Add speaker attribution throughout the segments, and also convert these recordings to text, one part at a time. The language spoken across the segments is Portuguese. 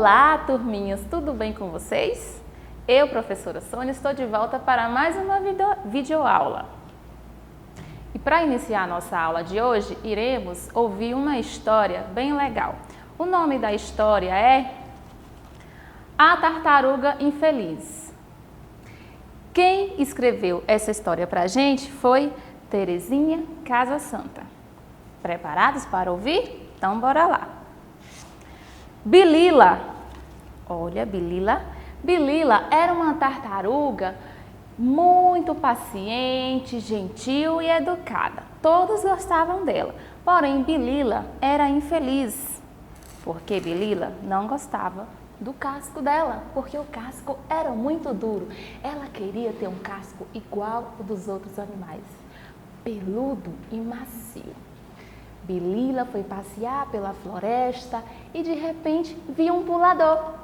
Speaker 1: Olá, turminhas, tudo bem com vocês? Eu, professora Sônia, estou de volta para mais uma videoaula. E para iniciar a nossa aula de hoje, iremos ouvir uma história bem legal. O nome da história é A Tartaruga Infeliz. Quem escreveu essa história para a gente foi Terezinha Casa Santa. Preparados para ouvir? Então, bora lá. Bilila, olha, Bilila era uma tartaruga muito paciente, gentil e educada. Todos gostavam dela, porém Bilila era infeliz, porque Bilila não gostava do casco dela, porque o casco era muito duro. Ela queria ter um casco igual ao dos outros animais, peludo e macio. Bilila foi passear pela floresta e de repente viu um pulador.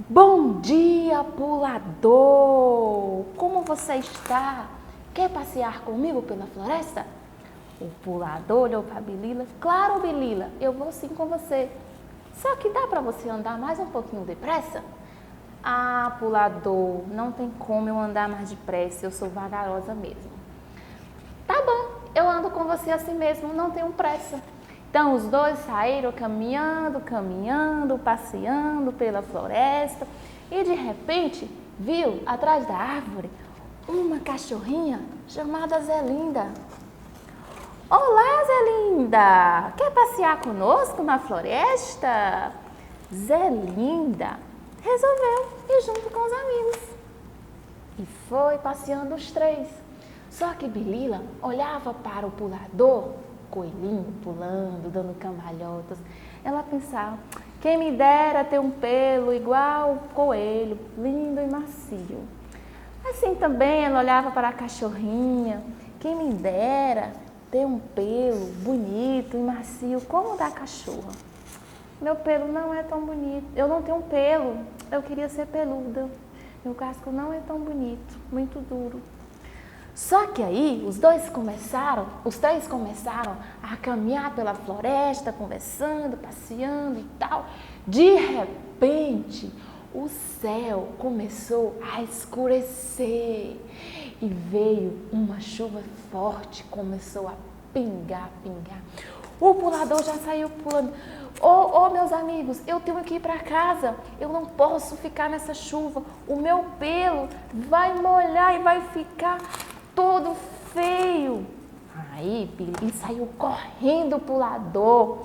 Speaker 1: Bom dia, pulador! Como você está? Quer passear comigo pela floresta? O pulador olhou para Bilila. Claro, Bilila, eu vou sim com você. Só que dá para você andar mais um pouquinho depressa? Ah, pulador, não tem como eu andar mais depressa, eu sou vagarosa mesmo. Tá bom, eu ando com você assim mesmo, não tenho pressa. Então os dois saíram caminhando, passeando pela floresta e de repente viu atrás da árvore uma cachorrinha chamada Zelinda. Olá, Zelinda! Quer passear conosco na floresta? Zelinda resolveu ir junto com os amigos e foi passeando os três. Só que Bilila olhava para o pulador, coelhinho pulando, dando cambalhotas. Ela pensava, quem me dera ter um pelo igual coelho, lindo e macio. Assim também ela olhava para a cachorrinha, quem me dera ter um pelo bonito e macio como o da cachorra. Meu pelo não é tão bonito, eu não tenho um pelo, eu queria ser peluda. Meu casco não é tão bonito, muito duro. Só que aí os três começaram a caminhar pela floresta, conversando, passeando e tal. De repente, o céu começou a escurecer e veio uma chuva forte, começou a pingar. O pulador já saiu pulando. Ô, meus amigos, eu tenho que ir para casa, eu não posso ficar nessa chuva, o meu pelo vai molhar e vai ficar todo feio. Aí Billy saiu correndo o pulador,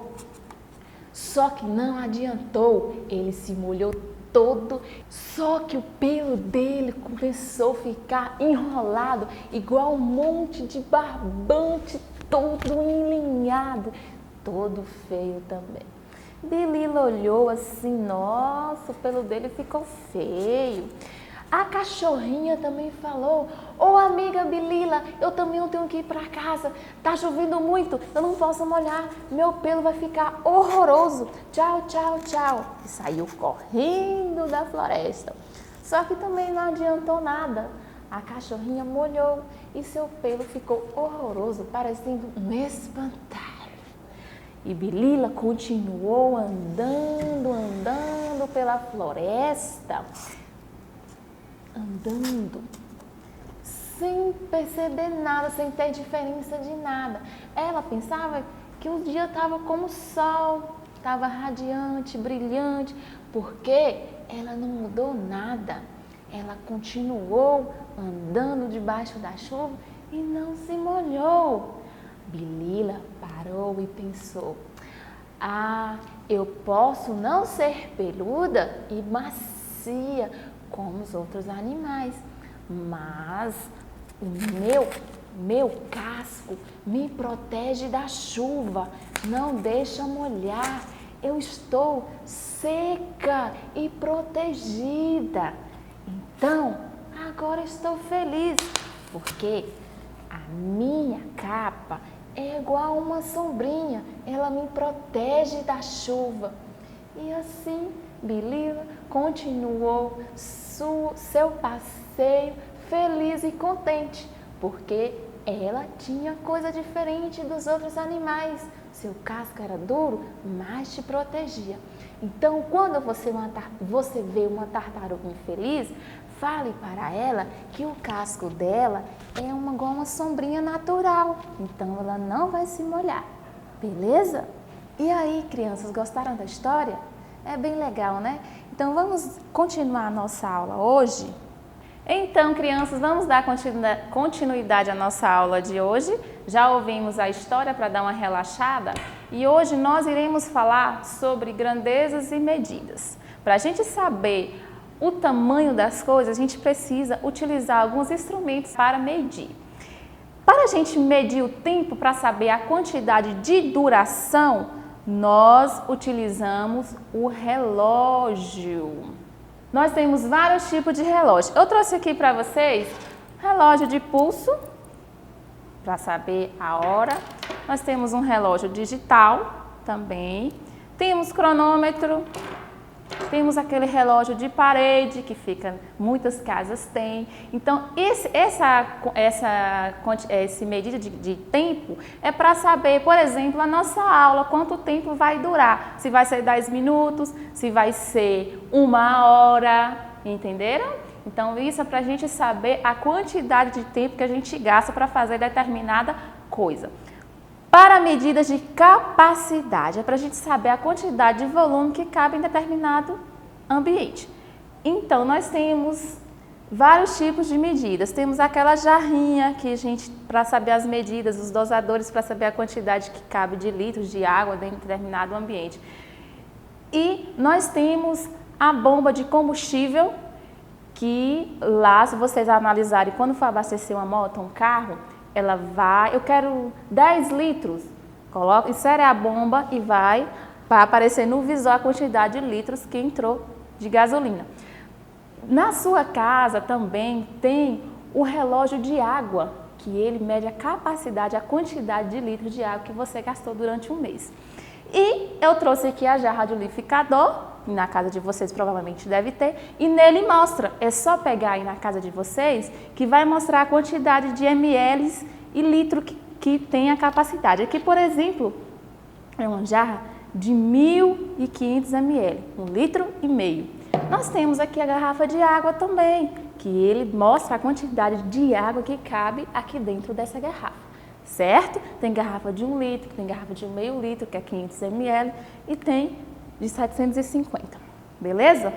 Speaker 1: só que não adiantou, ele se molhou todo, só que o pelo dele começou a ficar enrolado, igual um monte de barbante, todo enlinhado, todo feio também. Bilila olhou assim, nossa, o pelo dele ficou feio. A cachorrinha também falou, ô amiga Bilila, eu também tenho que ir para casa, tá chovendo muito, eu não posso molhar, meu pelo vai ficar horroroso, tchau. E saiu correndo da floresta. Só que também não adiantou nada, a cachorrinha molhou e seu pelo ficou horroroso, parecendo um espantalho. E Bilila continuou andando pela floresta, andando, sem perceber nada, sem ter diferença de nada. Ela pensava que o dia estava como o sol, estava radiante, brilhante, porque ela não mudou nada. Ela continuou andando debaixo da chuva e não se molhou. Bilila parou e pensou, eu posso não ser peluda e macia como os outros animais, mas o meu casco me protege da chuva, não deixa molhar, eu estou seca e protegida. Então, agora estou feliz, porque a minha capa é igual uma sombrinha, ela me protege da chuva. E assim, Bilila continuou seu passeio feliz e contente, porque ela tinha coisa diferente dos outros animais. seu casco era duro, mas te protegia. Então, quando você vê uma tartaruga infeliz, fale para ela que o casco dela é igual uma sombrinha natural, então ela não vai se molhar, beleza? E aí, crianças, gostaram da história? É bem legal, né? Então, vamos continuar a nossa aula hoje? Então, crianças, vamos dar continuidade à nossa aula de hoje. Já ouvimos a história para dar uma relaxada e hoje nós iremos falar sobre grandezas e medidas. Para a gente saber o tamanho das coisas, a gente precisa utilizar alguns instrumentos para medir. Para a gente medir o tempo, para saber a quantidade de duração, nós utilizamos o relógio. Nós temos vários tipos de relógio. Eu trouxe aqui para vocês relógio de pulso, para saber a hora. Nós temos um relógio digital também. Temos cronômetro. Temos aquele relógio de parede que muitas casas têm. Então, essa medida de tempo é para saber, por exemplo, a nossa aula, quanto tempo vai durar. Se vai ser 10 minutos, se vai ser 1 hora, entenderam? Então, isso é para a gente saber a quantidade de tempo que a gente gasta para fazer determinada coisa. Para medidas de capacidade, é para a gente saber a quantidade de volume que cabe em determinado ambiente. Então, nós temos vários tipos de medidas. Temos aquela jarrinha que a gente, para saber as medidas, os dosadores para saber a quantidade que cabe de litros de água dentro de determinado ambiente. E nós temos a bomba de combustível, que lá, se vocês analisarem, quando for abastecer uma moto, um carro, ela vai, eu quero 10 litros, insere a bomba e vai aparecer no visor a quantidade de litros que entrou de gasolina. Na sua casa também tem o relógio de água, que ele mede a capacidade, a quantidade de litros de água que você gastou durante um mês. E eu trouxe aqui a jarra de liquidificador, na casa de vocês provavelmente deve ter, e nele mostra, é só pegar aí na casa de vocês, que vai mostrar a quantidade de ml e litro que tem a capacidade. Aqui, por exemplo, é uma jarra de 1.500 ml, 1,5 litro. Nós temos aqui a garrafa de água também, que ele mostra a quantidade de água que cabe aqui dentro dessa garrafa. Certo? Tem garrafa de 1 litro, tem garrafa de 0,5 litro, que é 500 ml, e tem de 750, beleza?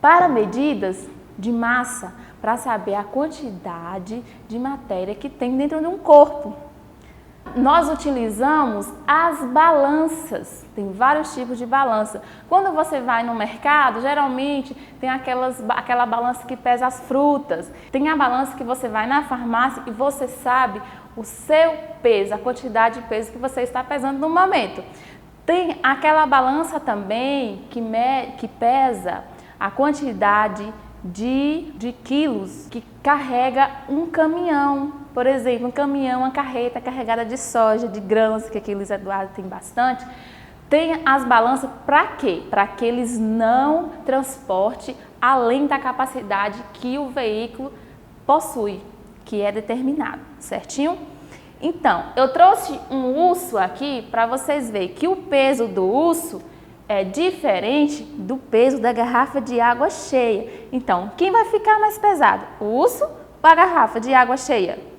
Speaker 1: Para medidas de massa, para saber a quantidade de matéria que tem dentro de um corpo, nós utilizamos as balanças. Tem vários tipos de balança. Quando você vai no mercado, geralmente tem aquela balança que pesa as frutas. Tem a balança que você vai na farmácia e você sabe o seu peso, a quantidade de peso que você está pesando no momento. Tem aquela balança também que pesa a quantidade de quilos que carrega um caminhão. Por exemplo, um caminhão, uma carreta carregada de soja, de grãos, que aqui Luiz Eduardo tem bastante. Tem as balanças para quê? Para que eles não transportem além da capacidade que o veículo possui, que é determinado, certinho? Então, eu trouxe um urso aqui para vocês verem que o peso do urso é diferente do peso da garrafa de água cheia. Então, quem vai ficar mais pesado? O urso ou a garrafa de água cheia?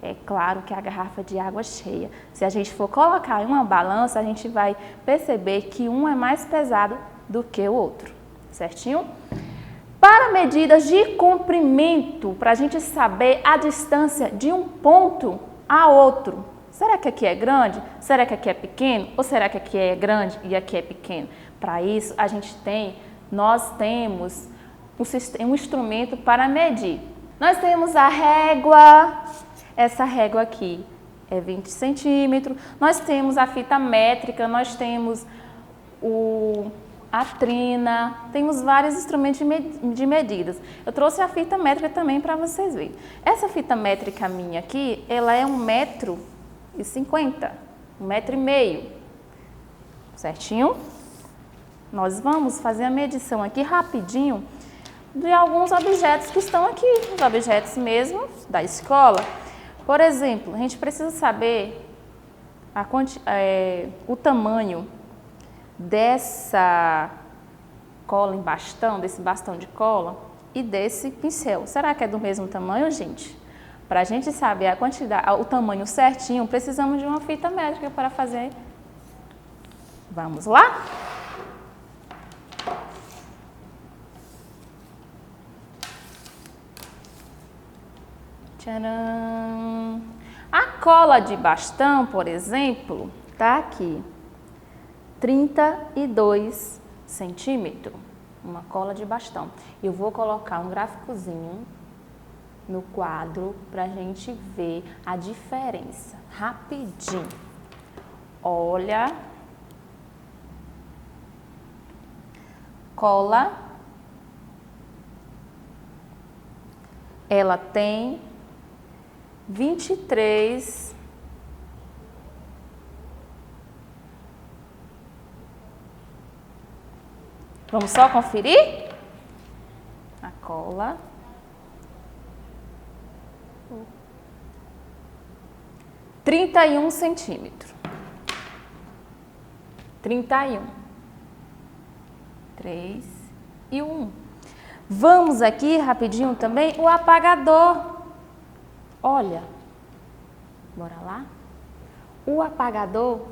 Speaker 1: É claro que a garrafa de água cheia. Se a gente for colocar em uma balança, a gente vai perceber que um é mais pesado do que o outro, certinho? Para medidas de comprimento, para a gente saber a distância de um ponto a outro. Será que aqui é grande? Será que aqui é pequeno? Ou será que aqui é grande e aqui é pequeno? Para isso, nós temos um instrumento para medir. Nós temos a régua. Essa régua aqui é 20 centímetros. Nós temos a fita métrica, nós temos a trina, temos vários instrumentos de medidas. Eu trouxe a fita métrica também para vocês verem. Essa fita métrica minha aqui, ela é 1,50 m, 1,5 m, certinho? Nós vamos fazer a medição aqui rapidinho de alguns objetos que estão aqui, os objetos mesmo da escola. Por exemplo, a gente precisa saber o tamanho dessa cola em bastão, desse bastão de cola e desse pincel. Será que é do mesmo tamanho, gente? Para a gente saber a quantidade, o tamanho certinho, precisamos de uma fita métrica para fazer. Vamos lá? Tcharam! A cola de bastão, por exemplo, tá aqui, 32 centímetros, uma cola de bastão. Eu vou colocar um gráficozinho no quadro para a gente ver a diferença, rapidinho. Olha, cola, ela tem 23 Vamos só conferir? A cola. 31 centímetros. 31. 3 e 1. Vamos aqui rapidinho também o apagador. Olha, bora lá? O apagador,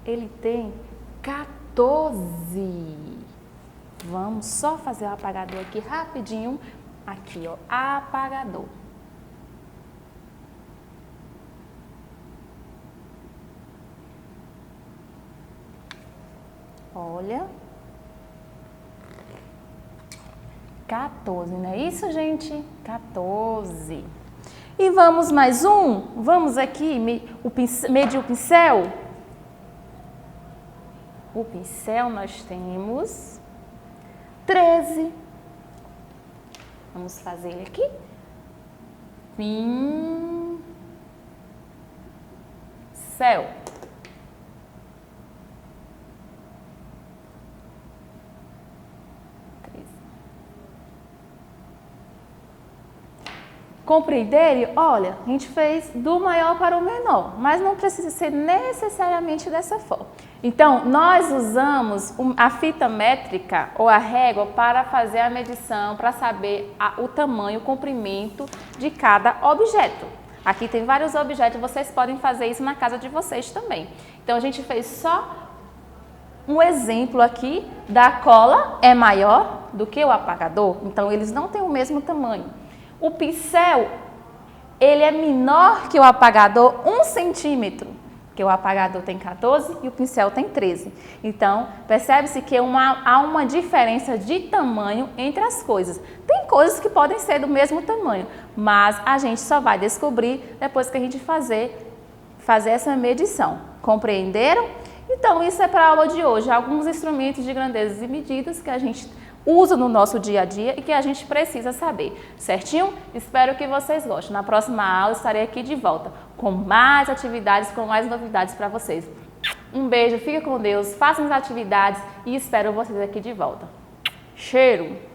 Speaker 1: ele tem 14. Vamos só fazer o apagador aqui rapidinho. Aqui, ó, apagador. Olha. 14, não é isso, gente? 14. E vamos mais um? Vamos aqui medir o pincel. O pincel nós temos 13. Vamos fazer ele aqui. Pincel. Compreenderam? Olha, a gente fez do maior para o menor, mas não precisa ser necessariamente dessa forma. Então, nós usamos a fita métrica ou a régua para fazer a medição, para saber o tamanho, o comprimento de cada objeto. Aqui tem vários objetos, vocês podem fazer isso na casa de vocês também. Então, a gente fez só um exemplo aqui da cola é maior do que o apagador, então eles não têm o mesmo tamanho. O pincel, ele é menor que o apagador 1 centímetro, porque o apagador tem 14 e o pincel tem 13. Então, percebe-se que há uma diferença de tamanho entre as coisas. Tem coisas que podem ser do mesmo tamanho, mas a gente só vai descobrir depois que a gente fazer essa medição. Compreenderam? Então, isso é para a aula de hoje. Alguns instrumentos de grandezas e medidas que a gente usa no nosso dia a dia e que a gente precisa saber, certinho? Espero que vocês gostem. Na próxima aula estarei aqui de volta com mais atividades, com mais novidades para vocês. Um beijo, fique com Deus, façam as atividades e espero vocês aqui de volta. Cheiro!